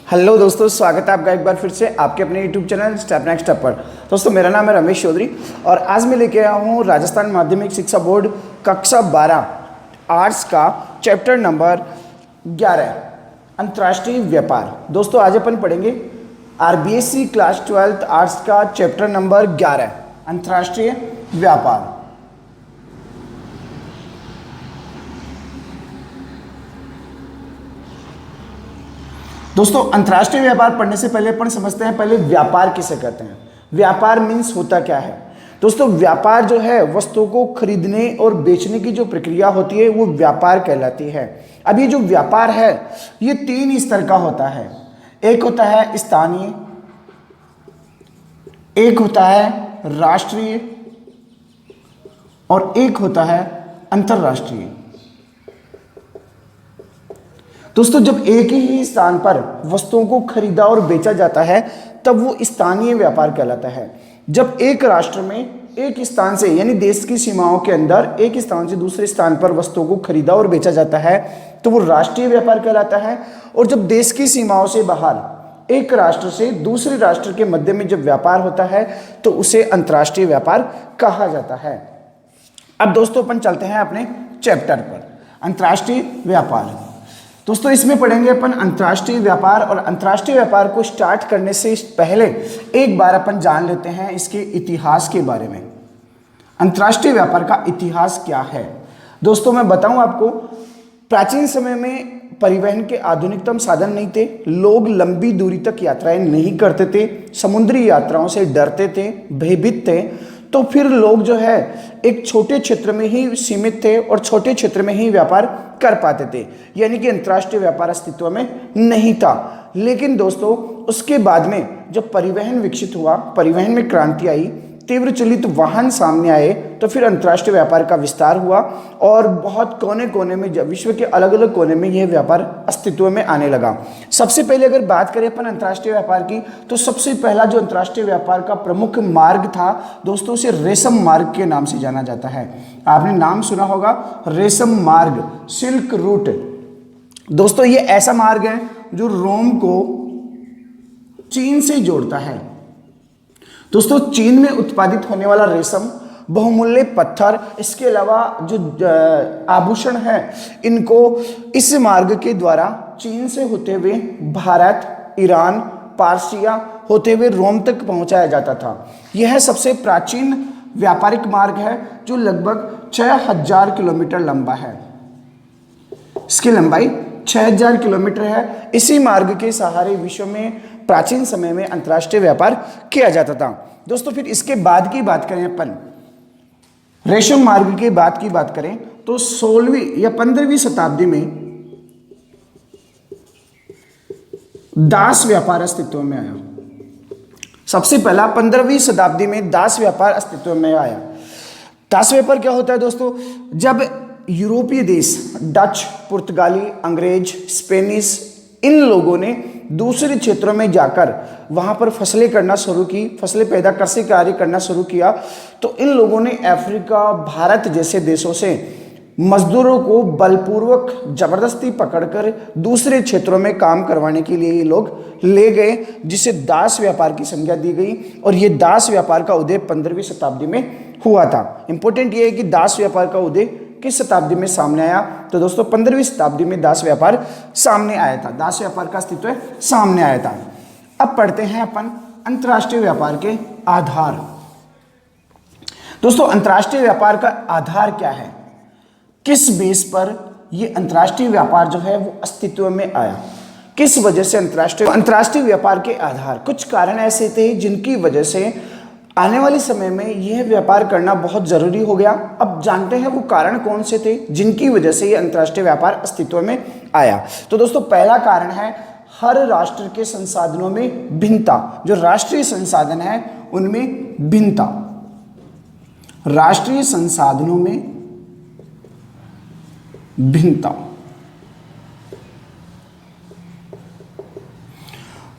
Hello दोस्तों, स्वागत है आपका एक बार फिर से आपके अपने YouTube channel step next step पर। दोस्तों, मेरा नाम है रमेश चौधरी और आज मैं लेके आया हूँ राजस्थान माध्यमिक शिक्षा बोर्ड कक्षा 12 आर्ट्स का चैप्टर नंबर 11 अंतर्राष्ट्रीय व्यापार। दोस्तों, आज अपन पढ़ेंगे आरबीएससी क्लास 12 आर्ट्स का चैप्टर नंबर 11 अंतर्राष्ट्रीय व्यापार। दोस्तों, अंतर्राष्ट्रीय व्यापार पढ़ने से पहले अपन समझते हैं पहले व्यापार किसे कहते हैं। व्यापार मीन्स होता क्या है। दोस्तों, व्यापार जो है वस्तुओं को खरीदने और बेचने की जो प्रक्रिया होती है वो व्यापार कहलाती है। अब ये जो व्यापार है ये 3 स्तर का होता है। एक होता है स्थानीय, एक होता है राष्ट्रीय और एक होता है अंतरराष्ट्रीय। दोस्तों, जब एक ही स्थान पर वस्तुओं को खरीदा और बेचा जाता है तब वो स्थानीय व्यापार कहलाता है। जब एक राष्ट्र में एक स्थान से यानी देश की सीमाओं के अंदर एक स्थान से दूसरे स्थान पर वस्तुओं को खरीदा और बेचा जाता है तो वो राष्ट्रीय व्यापार कहलाता है। और जब देश की सीमाओं से बाहर एक राष्ट्र से दूसरे राष्ट्र के मध्य में जब व्यापार होता है तो उसे अंतर्राष्ट्रीय व्यापार कहा जाता है। अब दोस्तों, अपन चलते हैं अपने चैप्टर पर, अंतर्राष्ट्रीय व्यापार। दोस्तों, इसमें पढ़ेंगे अपन अंतर्राष्ट्रीय व्यापार। और अंतर्राष्ट्रीय व्यापार को स्टार्ट करने से पहले एक बार अपन जान लेते हैं इसके इतिहास के बारे में। अंतर्राष्ट्रीय व्यापार का इतिहास क्या है। दोस्तों, मैं बताऊं आपको, प्राचीन समय में परिवहन के आधुनिकतम साधन नहीं थे। लोग लंबी दूरी तक यात्राएं नहीं करते थे, समुद्री यात्राओं से डरते थे, भयभीत थे। तो फिर लोग जो है एक छोटे क्षेत्र में ही सीमित थे और छोटे क्षेत्र में ही व्यापार कर पाते थे, यानी कि अंतर्राष्ट्रीय व्यापार अस्तित्व में नहीं था। लेकिन दोस्तों, उसके बाद में जब परिवहन विकसित हुआ, परिवहन में क्रांति आई, तीव्र चलित वाहन सामने आए, तो फिर अंतर्राष्ट्रीय व्यापार का विस्तार हुआ और बहुत कोने कोने में, विश्व के अलग अलग कोने में यह व्यापार अस्तित्व में आने लगा। सबसे पहले अगर बात करें अपन अंतर्राष्ट्रीय व्यापार की, तो सबसे पहला जो अंतर्राष्ट्रीय व्यापार का प्रमुख मार्ग था दोस्तों, उसे रेशम मार्ग के नाम से जाना जाता है। आपने नाम सुना होगा, रेशम मार्ग, सिल्क रूट। दोस्तों, ये ऐसा मार्ग है जो रोम को चीन से जोड़ता है। दोस्तों, चीन में उत्पादित होने वाला रेशम, बहुमूल्य पत्थर, इसके अलावा जो आभूषण है, इनको इस मार्ग के द्वारा चीन से होते हुए भारत, ईरान, पारसिया होते हुए रोम तक पहुंचाया जाता था। यह सबसे प्राचीन व्यापारिक मार्ग है जो लगभग 6000 किलोमीटर लंबा है। इसकी लंबाई 6000 किलोमीटर है। इसी मार्ग के सहारे विश्व में प्राचीन समय में अंतर्राष्ट्रीय व्यापार किया जाता था। दोस्तों, फिर इसके बाद की बात करें अपन, रेशम मार्ग के बाद की बात करें तो 16वीं या 15वीं शताब्दी में दास व्यापार अस्तित्व में आया। सबसे पहला 15वीं शताब्दी में दास व्यापार अस्तित्व में आया। दास व्यापार क्या होता है दोस्तों? जब यूरोपीय देश, डच, पुर्तगाली, अंग्रेज, स्पेनिश, इन लोगों ने दूसरे क्षेत्रों में जाकर वहां पर फसलें करना शुरू की, फसलें पैदा कृषि कार्य करना शुरू किया, तो इन लोगों ने अफ्रीका, भारत जैसे देशों से मजदूरों को बलपूर्वक जबरदस्ती पकड़कर दूसरे क्षेत्रों में काम करवाने के लिए ये लोग ले गए, जिसे दास व्यापार की संज्ञा दी गई। और ये दास व्यापार का उदय 15वीं शताब्दी में हुआ था। इंपॉर्टेंट ये है कि दास व्यापार का उदय किस शताब्दी में सामने आया, तो दोस्तों 15वीं शताब्दी में दास व्यापार सामने आया था। दास व्यापार का अस्तित्व सामने आया था। अब पढ़ते हैं अपन अंतर्राष्ट्रीय व्यापार के आधार। दोस्तों, अंतर्राष्ट्रीय व्यापार का आधार क्या है, किस बेस पर यह अंतर्राष्ट्रीय व्यापार जो है वो अस्तित्व में आया, किस वजह से अंतर्राष्ट्रीय व्यापार के आधार, कुछ कारण ऐसे थे जिनकी वजह से आने वाले समय में यह व्यापार करना बहुत जरूरी हो गया। अब जानते हैं वो कारण कौन से थे जिनकी वजह से यह अंतर्राष्ट्रीय व्यापार अस्तित्व में आया। तो दोस्तों, पहला कारण है हर राष्ट्र के संसाधनों में भिन्नता। जो राष्ट्रीय संसाधन है उनमें भिन्नता, राष्ट्रीय संसाधनों में भिन्नता।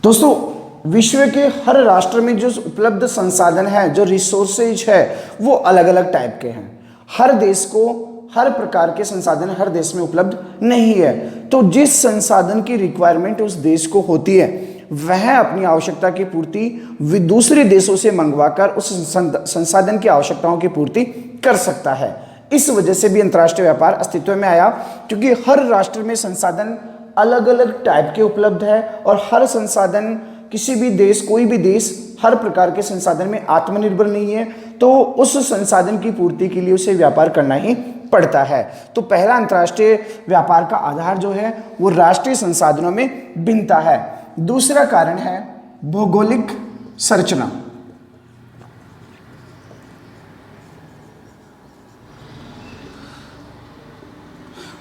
दोस्तों, विश्व के हर राष्ट्र में जो उपलब्ध संसाधन है, जो रिसोर्सेज है, वो अलग अलग टाइप के हैं। हर देश को हर प्रकार के संसाधन हर देश में उपलब्ध नहीं है। तो जिस संसाधन की रिक्वायरमेंट उस देश को होती है वह अपनी आवश्यकता की पूर्ति दूसरे देशों से मंगवाकर उस संसाधन की आवश्यकताओं की पूर्ति कर सकता है। इस वजह से भी अंतर्राष्ट्रीय व्यापार अस्तित्व में आया, क्योंकि हर राष्ट्र में संसाधन अलग अलग टाइप के उपलब्ध है और हर संसाधन किसी भी देश, कोई भी देश हर प्रकार के संसाधन में आत्मनिर्भर नहीं है, तो उस संसाधन की पूर्ति के लिए उसे व्यापार करना ही पड़ता है। तो पहला अंतर्राष्ट्रीय व्यापार का आधार जो है वो राष्ट्रीय संसाधनों में भिन्नता है। दूसरा कारण है भौगोलिक संरचना।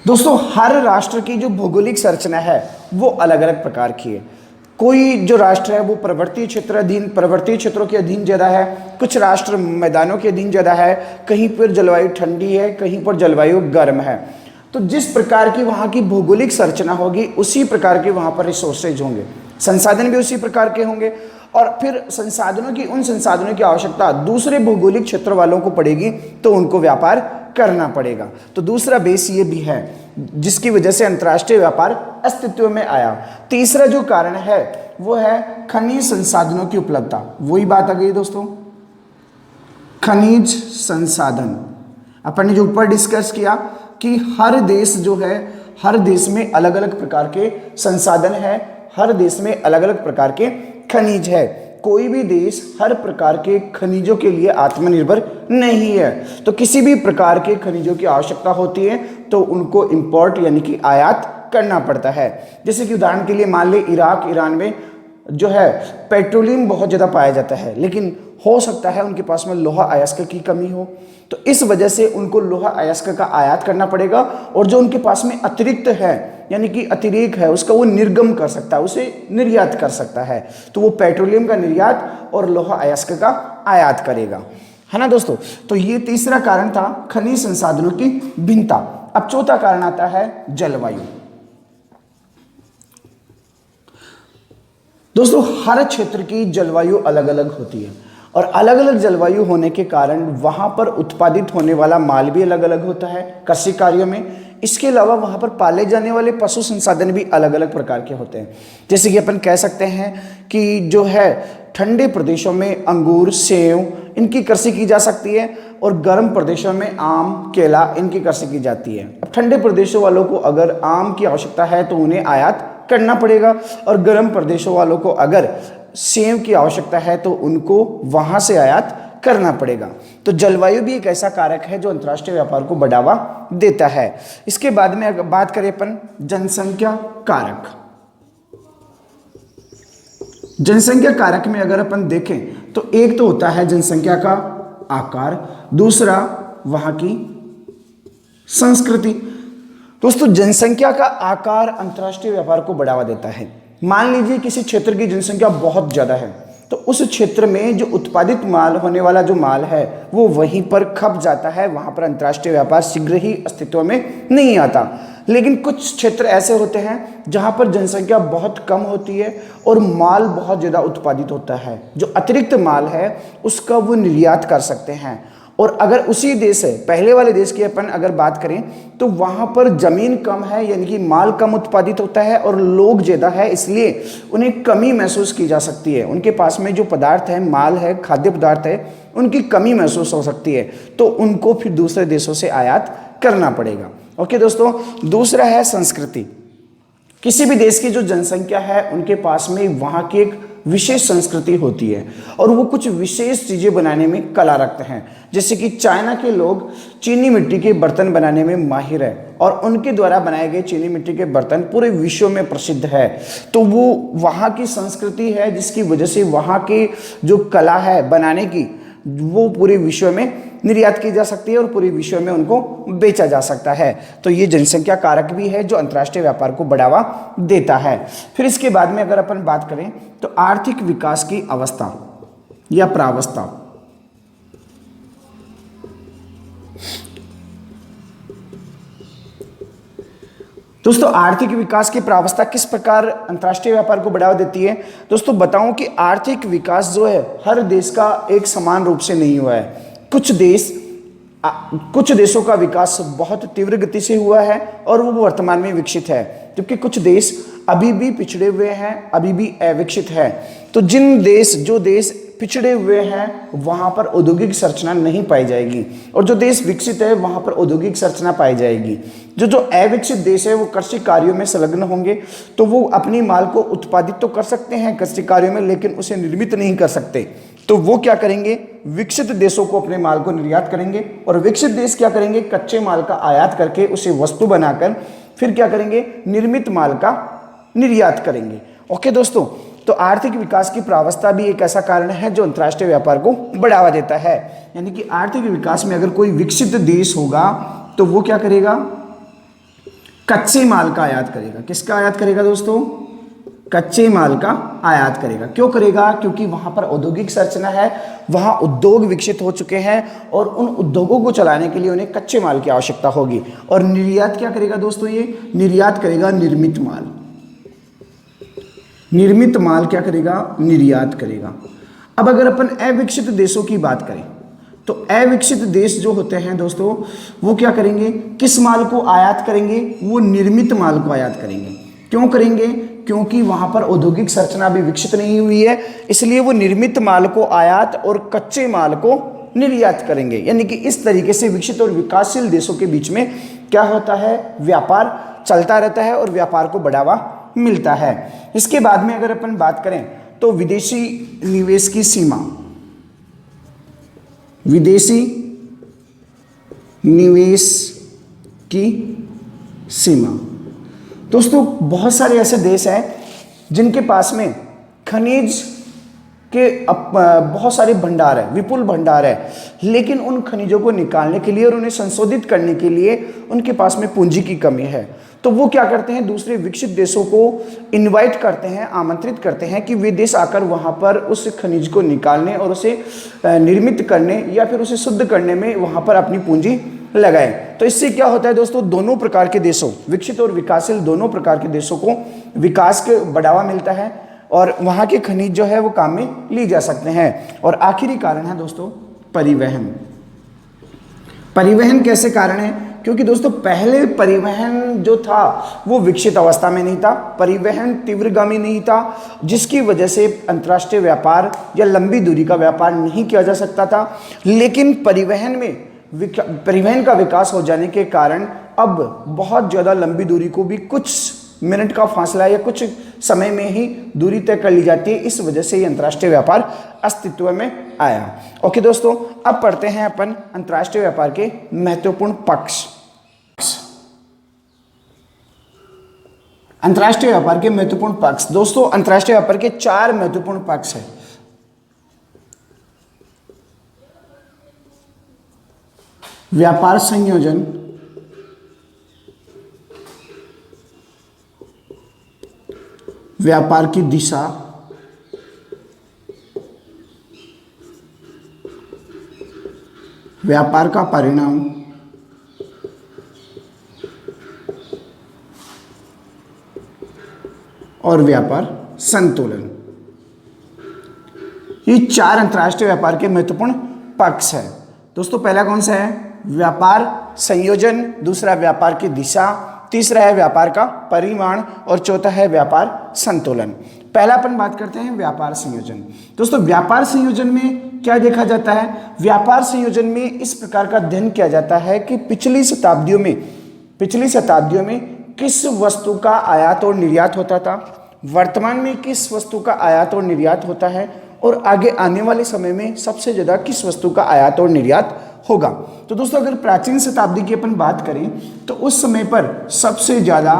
दोस्तों, हर राष्ट्र की जो भौगोलिक संरचना है वो अलग अलग प्रकार की है। कोई जो राष्ट्र है वो पर्वतीय क्षेत्रों के अधीन ज़्यादा है, कुछ राष्ट्र मैदानों के अधीन ज़्यादा है, कहीं पर जलवायु ठंडी है, कहीं पर जलवायु गर्म है। तो जिस प्रकार की वहाँ की भौगोलिक संरचना होगी उसी प्रकार के वहाँ पर रिसोर्सेज होंगे, संसाधन भी उसी प्रकार के होंगे, और फिर उन संसाधनों की आवश्यकता दूसरे भौगोलिक क्षेत्र वालों को पड़ेगी, तो उनको व्यापार करना पड़ेगा। तो दूसरा बेस ये भी है जिसकी वजह से अंतर्राष्ट्रीय व्यापार अस्तित्व में आया। तीसरा जो कारण है वो है खनिज संसाधनों की उपलब्धता। वही बात आ गई दोस्तों, खनिज संसाधन। अपन ने जो ऊपर डिस्कस किया कि हर देश जो है, हर देश में अलग अलग प्रकार के संसाधन है, हर देश में अलग अलग प्रकार के खनिज है। कोई भी देश हर प्रकार के खनिजों के लिए आत्मनिर्भर नहीं है, तो किसी भी प्रकार के खनिजों की आवश्यकता होती है तो उनको इंपोर्ट यानी कि आयात करना पड़ता है। जैसे कि उदाहरण के लिए मान ले इराक, ईरान में जो है पेट्रोलियम बहुत ज़्यादा पाया जाता है, लेकिन हो सकता है उनके पास में लोहा अयस्क की कमी हो, तो इस वजह से उनको लोहा अयस्क का आयात करना पड़ेगा, और जो उनके पास में अतिरिक्त है यानी कि अतिरेक है उसका वो निर्गम कर सकता है, उसे निर्यात कर सकता है। तो वो पेट्रोलियम का निर्यात और लोहा अयस्क का आयात करेगा, है ना दोस्तों। तो ये तीसरा कारण था खनिज संसाधनों की भिन्नता। अब चौथा कारण आता है जलवायु। दोस्तों, हर क्षेत्र की जलवायु अलग अलग होती है, और अलग अलग जलवायु होने के कारण वहाँ पर उत्पादित होने वाला माल भी अलग अलग होता है कृषि कार्यों में। इसके अलावा वहाँ पर पाले जाने वाले पशु संसाधन भी अलग अलग प्रकार के होते हैं। जैसे कि अपन कह सकते हैं कि जो है ठंडे प्रदेशों में अंगूर, सेब इनकी कृषि की जा सकती है, और गर्म प्रदेशों में आम, केला इनकी कृषि की जाती है। अब ठंडे प्रदेशों वालों को अगर आम की आवश्यकता है तो उन्हें आयात करना पड़ेगा, और गर्म प्रदेशों वालों को अगर सेब की आवश्यकता है तो उनको वहां से आयात करना पड़ेगा। तो जलवायु भी एक ऐसा कारक है जो अंतर्राष्ट्रीय व्यापार को बढ़ावा देता है। इसके बाद में अगर बात करें अपन जनसंख्या कारक। जनसंख्या कारक में अगर अपन देखें तो एक तो होता है जनसंख्या का आकार, दूसरा वहां की संस्कृति। दोस्तों, जनसंख्या का आकार अंतर्राष्ट्रीय व्यापार को बढ़ावा देता है। मान लीजिए किसी क्षेत्र की जनसंख्या बहुत ज़्यादा है, तो उस क्षेत्र में जो उत्पादित माल होने वाला जो माल है वो वहीं पर खप जाता है, वहाँ पर अंतर्राष्ट्रीय व्यापार शीघ्र ही अस्तित्व में नहीं आता। लेकिन कुछ क्षेत्र ऐसे होते हैं जहाँ पर जनसंख्या बहुत कम होती है और माल बहुत ज़्यादा उत्पादित होता है, जो अतिरिक्त माल है उसका वो निर्यात कर सकते हैं। और अगर उसी देश है, पहले वाले देश की अपन अगर बात करें तो वहाँ पर ज़मीन कम है यानी कि माल कम उत्पादित होता है और लोग ज़्यादा है, इसलिए उन्हें कमी महसूस की जा सकती है। उनके पास में जो पदार्थ है, माल है, खाद्य पदार्थ है, उनकी कमी महसूस हो सकती है, तो उनको फिर दूसरे देशों से आयात करना पड़ेगा। ओके दोस्तों, दूसरा है संस्कृति। किसी भी देश की जो जनसंख्या है उनके पास में वहाँ की एक विशेष संस्कृति होती है और वो कुछ विशेष चीज़ें बनाने में कला रखते हैं। जैसे कि चाइना के लोग चीनी मिट्टी के बर्तन बनाने में माहिर है और उनके द्वारा बनाए गए चीनी मिट्टी के बर्तन पूरे विश्व में प्रसिद्ध है। तो वो वहाँ की संस्कृति है जिसकी वजह से वहाँ की जो कला है बनाने की वो पूरे विश्व में निर्यात की जा सकती है और पूरे विश्व में उनको बेचा जा सकता है। तो ये जनसंख्या कारक भी है जो अंतर्राष्ट्रीय व्यापार को बढ़ावा देता है। फिर इसके बाद में अगर अपन बात करें तो आर्थिक विकास की अवस्था या प्रावस्था। दोस्तों, आर्थिक विकास की प्रावस्था किस प्रकार अंतर्राष्ट्रीय व्यापार को बढ़ावा देती है? दोस्तों बताऊं कि आर्थिक विकास जो है हर देश का एक समान रूप से नहीं हुआ है। कुछ देशों का विकास बहुत तीव्र गति से हुआ है और वो वर्तमान में विकसित है, जबकि कुछ देश अभी भी पिछड़े हुए हैं, अभी भी अविकसित है। तो जो देश पिछड़े हुए हैं वहां पर औद्योगिक संरचना नहीं पाई जाएगी, और जो देश विकसित है वहां पर औद्योगिक संरचना पाई जाएगी। जो अविकसित देश है वो कृषि कार्यों में संलग्न होंगे, तो वो अपनी माल को उत्पादित तो कर सकते हैं कृषि कार्यों में, लेकिन उसे निर्मित नहीं कर सकते। तो वो क्या करेंगे, विकसित देशों को अपने माल को निर्यात करेंगे, और विकसित देश क्या करेंगे, कच्चे माल का आयात करके उसे वस्तु बनाकर फिर क्या करेंगे, निर्मित माल का निर्यात करेंगे। ओके दोस्तों, तो आर्थिक विकास की प्रावस्था भी एक ऐसा कारण है जो अंतर्राष्ट्रीय व्यापार को बढ़ावा देता है। यानी कि आर्थिक विकास में अगर कोई विकसित देश होगा तो वो क्या करेगा, कच्चे माल का आयात करेगा। किसका आयात करेगा दोस्तों, कच्चे माल का आयात करेगा। क्यों करेगा, क्योंकि वहां पर औद्योगिक संरचना है, वहां उद्योग विकसित हो चुके हैं, और उन उद्योगों को चलाने के लिए उन्हें कच्चे माल की आवश्यकता होगी। और निर्यात क्या करेगा दोस्तों, ये निर्यात करेगा निर्मित माल। निर्मित माल क्या करेगा, निर्यात करेगा। अब अगर अपन अविकसित देशों की बात करें तो अविकसित देश जो होते हैं दोस्तों वो क्या करेंगे, किस माल को आयात करेंगे, वो निर्मित माल को आयात करेंगे। क्यों करेंगे, क्योंकि वहां पर औद्योगिक संरचना भी विकसित नहीं हुई है, इसलिए वो निर्मित माल को आयात और कच्चे माल को निर्यात करेंगे। यानी कि इस तरीके से विकसित और विकासशील देशों के बीच में क्या होता है, व्यापार चलता रहता है और व्यापार को बढ़ावा मिलता है। इसके बाद में अगर अपन बात करें तो विदेशी निवेश की सीमा, विदेशी निवेश की सीमा। दोस्तों बहुत सारे ऐसे देश हैं जिनके पास में खनिज के बहुत सारे भंडार है, विपुल भंडार है, लेकिन उन खनिजों को निकालने के लिए और उन्हें संशोधित करने के लिए उनके पास में पूंजी की कमी है। तो वो क्या करते हैं, दूसरे विकसित देशों को इनवाइट करते हैं, आमंत्रित करते हैं कि वे देश आकर वहाँ पर उस खनिज को निकालने और उसे निर्मित करने या फिर उसे शुद्ध करने में वहाँ पर अपनी पूंजी लगाए। तो इससे क्या होता है दोस्तों, दोनों प्रकार के देशों, विकसित और विकासशील दोनों प्रकार के देशों को विकास के बढ़ावा मिलता है और वहाँ के खनिज जो है वो काम में ली जा सकते हैं। और आखिरी कारण है दोस्तों परिवहन। परिवहन कैसे कारण है, क्योंकि दोस्तों पहले परिवहन जो था वो विकसित अवस्था में नहीं था, परिवहन तीव्रगामी नहीं था, जिसकी वजह से अंतर्राष्ट्रीय व्यापार या लंबी दूरी का व्यापार नहीं किया जा सकता था। लेकिन परिवहन का विकास हो जाने के कारण अब बहुत ज़्यादा लंबी दूरी को भी कुछ मिनट का फासला या कुछ समय में ही दूरी तय कर ली जाती है। इस वजह से ये अंतर्राष्ट्रीय व्यापार अस्तित्व में आया। ओके दोस्तों, अब पढ़ते हैं अपन अंतर्राष्ट्रीय व्यापार के महत्वपूर्ण पक्ष। अंतर्राष्ट्रीय व्यापार के महत्वपूर्ण पक्ष। दोस्तों अंतर्राष्ट्रीय व्यापार के 4 महत्वपूर्ण पक्ष हैं। व्यापार संयोजन, व्यापार की दिशा, व्यापार का परिणाम, और व्यापार संतुलन। ये 4 अंतर्राष्ट्रीय व्यापार के महत्वपूर्ण पक्ष है। दोस्तों पहला कौन सा है, व्यापार संयोजन, दूसरा व्यापार की दिशा, तीसरा है व्यापार का परिमाण और चौथा है व्यापार संतुलन। पहला अपन बात करते हैं व्यापार संयोजन। दोस्तों व्यापार संयोजन में क्या देखा जाता है, व्यापार संयोजन में इस प्रकार का अध्ययन किया जाता है कि पिछली शताब्दियों में किस वस्तु का आयात और निर्यात होता था, वर्तमान में किस वस्तु का आयात और निर्यात होता है, और आगे आने वाले समय में सबसे ज़्यादा किस वस्तु का आयात और निर्यात होगा। तो दोस्तों अगर प्राचीन शताब्दी की अपन बात करें तो उस समय पर सबसे ज़्यादा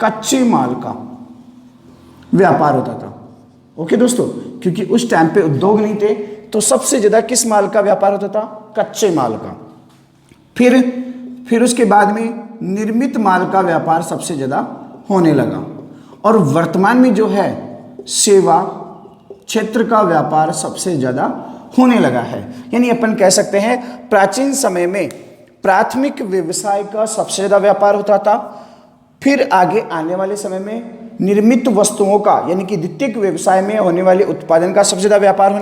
कच्चे माल का व्यापार होता था। ओके दोस्तों, क्योंकि उस टाइम पे उद्योग नहीं थे, तो सबसे ज़्यादा किस माल का व्यापार होता था, कच्चे माल का। फिर उसके बाद में निर्मित माल का व्यापार सबसे ज़्यादा होने लगा, और वर्तमान में जो है सेवा क्षेत्र का व्यापार सबसे ज़्यादा होने लगा है। यानी अपन कह सकते हैं प्राचीन समय में प्राथमिक व्यवसाय का सबसे ज़्यादा व्यापार होता था, फिर आगे आने वाले समय में निर्मित वस्तुओं का यानी कि द्वितीयक व्यवसाय में होने वाले उत्पादन का सबसे ज़्यादा व्यापार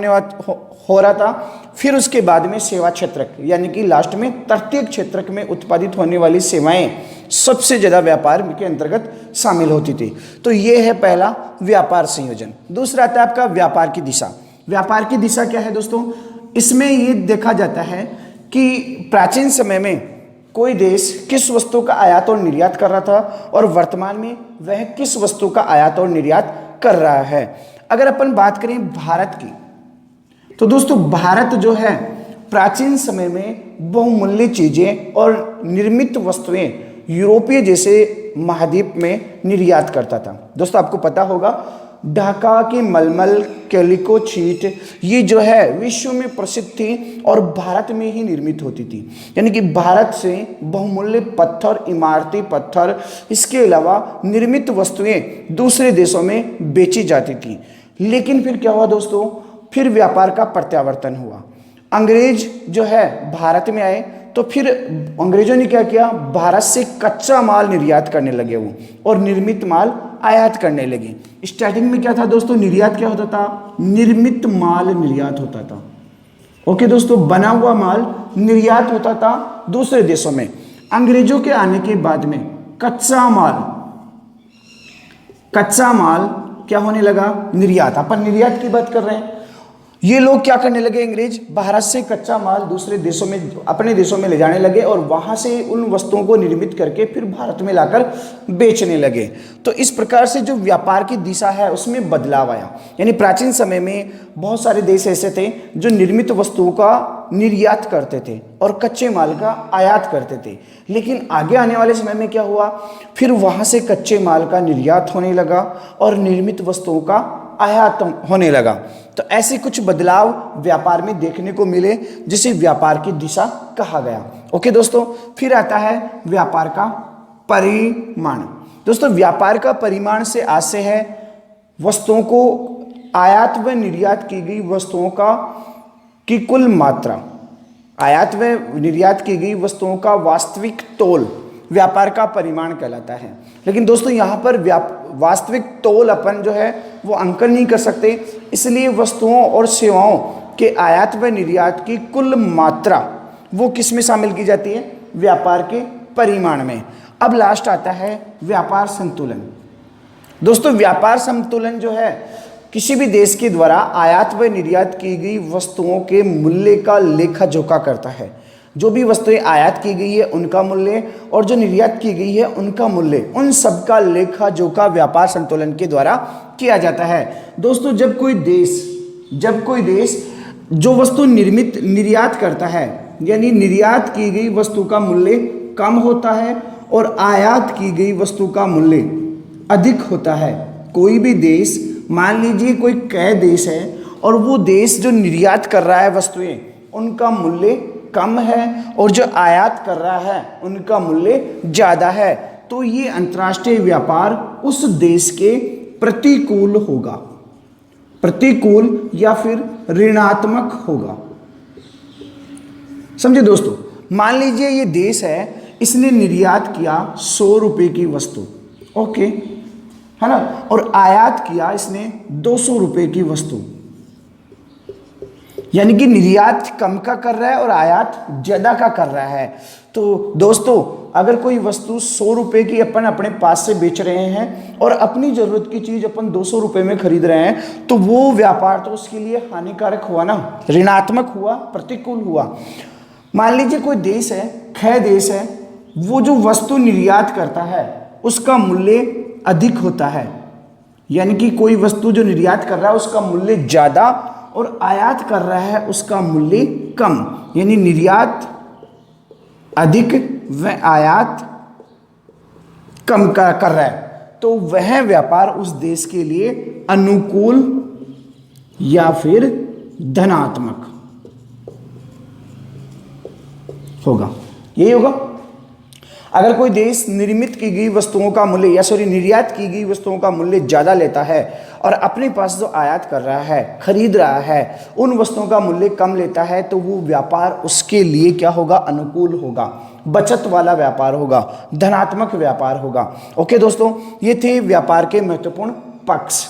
हो रहा था। फिर उसके बाद में सेवा क्षेत्रक यानी कि लास्ट में तृतीयक क्षेत्रक में उत्पादित होने वाली सेवाएं सबसे ज़्यादा व्यापार के अंतर्गत शामिल होती थी। तो ये है पहला व्यापार संयोजन। दूसरा आता है आपका व्यापार की दिशा। व्यापार की दिशा क्या है दोस्तों? इसमें ये देखा जाता है कि प्राचीन समय में कोई देश किस वस्तु का आयात और निर्यात कर रहा था और वर्तमान में वह किस वस्तु का आयात और निर्यात कर रहा है। अगर अपन बात करें भारत की, तो दोस्तों भारत जो है प्राचीन समय में बहुमूल्य चीजें और निर्मित वस्तुएं यूरोपीय जैसे महाद्वीप में निर्यात करता था। दोस्तों आपको पता होगा ढाका की मलमल, कैलिको चीट ये जो है विश्व में प्रसिद्ध थी और भारत में ही निर्मित होती थी। यानी कि भारत से बहुमूल्य पत्थर, इमारती पत्थर, इसके अलावा निर्मित वस्तुएं दूसरे देशों में बेची जाती थी। लेकिन फिर क्या हुआ दोस्तों? फिर व्यापार का प्रत्यावर्तन हुआ। अंग्रेज जो है भारत में आए तो फिर अंग्रेजों ने क्या किया? भारत से कच्चा माल निर्यात करने लगे वो और निर्मित माल आयात करने लगे। स्टार्टिंग में क्या था दोस्तों? निर्यात क्या होता था? निर्मित माल निर्यात होता था। ओके दोस्तों, बना हुआ माल निर्यात होता था दूसरे देशों में। अंग्रेजों के आने के बाद में कच्चा माल क्या होने लगा? निर्यात। अपन निर्यात की बात कर रहे हैं। ये लोग क्या करने लगे? अंग्रेज भारत से कच्चा माल दूसरे देशों में, अपने देशों में ले जाने लगे और वहां से उन वस्तुओं को निर्मित करके फिर भारत में लाकर बेचने लगे। तो इस प्रकार से जो व्यापार की दिशा है उसमें बदलाव आया। यानी प्राचीन समय में बहुत सारे देश ऐसे थे जो निर्मित वस्तुओं का निर्यात करते थे और कच्चे माल का आयात करते थे। लेकिन आगे आने वाले समय में क्या हुआ? फिर वहां से कच्चे माल का निर्यात होने लगा और निर्मित वस्तुओं का आयात होने लगा। तो ऐसे कुछ बदलाव व्यापार में देखने को मिले जिसे व्यापार की दिशा कहा गया। ओके दोस्तों, फिर आता है व्यापार का परिमाण। दोस्तों व्यापार का परिमाण से आशय है वस्तुओं को आयात व निर्यात की गई वस्तुओं की कुल मात्रा। आयात व निर्यात की गई वस्तुओं का वास्तविक तोल व्यापार का परिमाण कहलाता है। लेकिन दोस्तों यहाँ पर वास्तविक तोल अपन जो है वो अंकन नहीं कर सकते, इसलिए वस्तुओं और सेवाओं के आयात व निर्यात की कुल मात्रा वो किस में शामिल की जाती है? व्यापार के परिमाण में। अब लास्ट आता है व्यापार संतुलन। दोस्तों व्यापार संतुलन जो है किसी भी देश के द्वारा आयात व निर्यात की गई वस्तुओं के मूल्य का लेखा जोखा करता है। जो भी वस्तुएं आयात की गई है उनका मूल्य और जो निर्यात की गई है उनका मूल्य, उन सब का लेखा जोखा व्यापार संतुलन के द्वारा किया जाता है। दोस्तों जब कोई देश जो वस्तु निर्यात करता है यानी निर्यात की गई वस्तु का मूल्य कम होता है और आयात की गई वस्तु का मूल्य अधिक होता है। कोई भी देश, मान लीजिए कोई कै देश है और वो देश जो निर्यात कर रहा है वस्तुएं उनका मूल्य कम है और जो आयात कर रहा है उनका मूल्य ज़्यादा है, तो ये अंतर्राष्ट्रीय व्यापार उस देश के प्रतिकूल होगा, प्रतिकूल या फिर ऋणात्मक होगा। समझे दोस्तों? मान लीजिए ये देश है, इसने निर्यात किया 100 रुपये की वस्तु, ओके है ना, और आयात किया इसने 200 रुपये की वस्तु, यानी कि निर्यात कम का कर रहा है और आयात ज़्यादा का कर रहा है। तो दोस्तों अगर कोई वस्तु 100 रुपये की अपन अपने पास से बेच रहे हैं और अपनी ज़रूरत की चीज़ अपन 200 रुपये में खरीद रहे हैं, तो वो व्यापार तो उसके लिए हानिकारक हुआ ना, ऋणात्मक हुआ, प्रतिकूल हुआ। मान लीजिए कोई देश है, कै देश है, वो जो वस्तु निर्यात करता है उसका मूल्य अधिक होता है, यानी कि कोई वस्तु जो निर्यात कर रहा है उसका मूल्य ज़्यादा और आयात कर रहा है उसका मूल्य कम, यानी निर्यात अधिक व आयात कम कर रहा है, तो वह व्यापार उस देश के लिए अनुकूल या फिर धनात्मक होगा। यही होगा। अगर कोई देश निर्मित की गई वस्तुओं का मूल्य निर्यात की गई वस्तुओं का मूल्य ज़्यादा लेता है और अपने पास जो आयात कर रहा है, खरीद रहा है, उन वस्तुओं का मूल्य कम लेता है, तो वो व्यापार उसके लिए क्या होगा? अनुकूल होगा। बचत वाला व्यापार होगा, धनात्मक व्यापार होगा। ओके दोस्तों, ये थे व्यापार के महत्वपूर्ण पक्ष।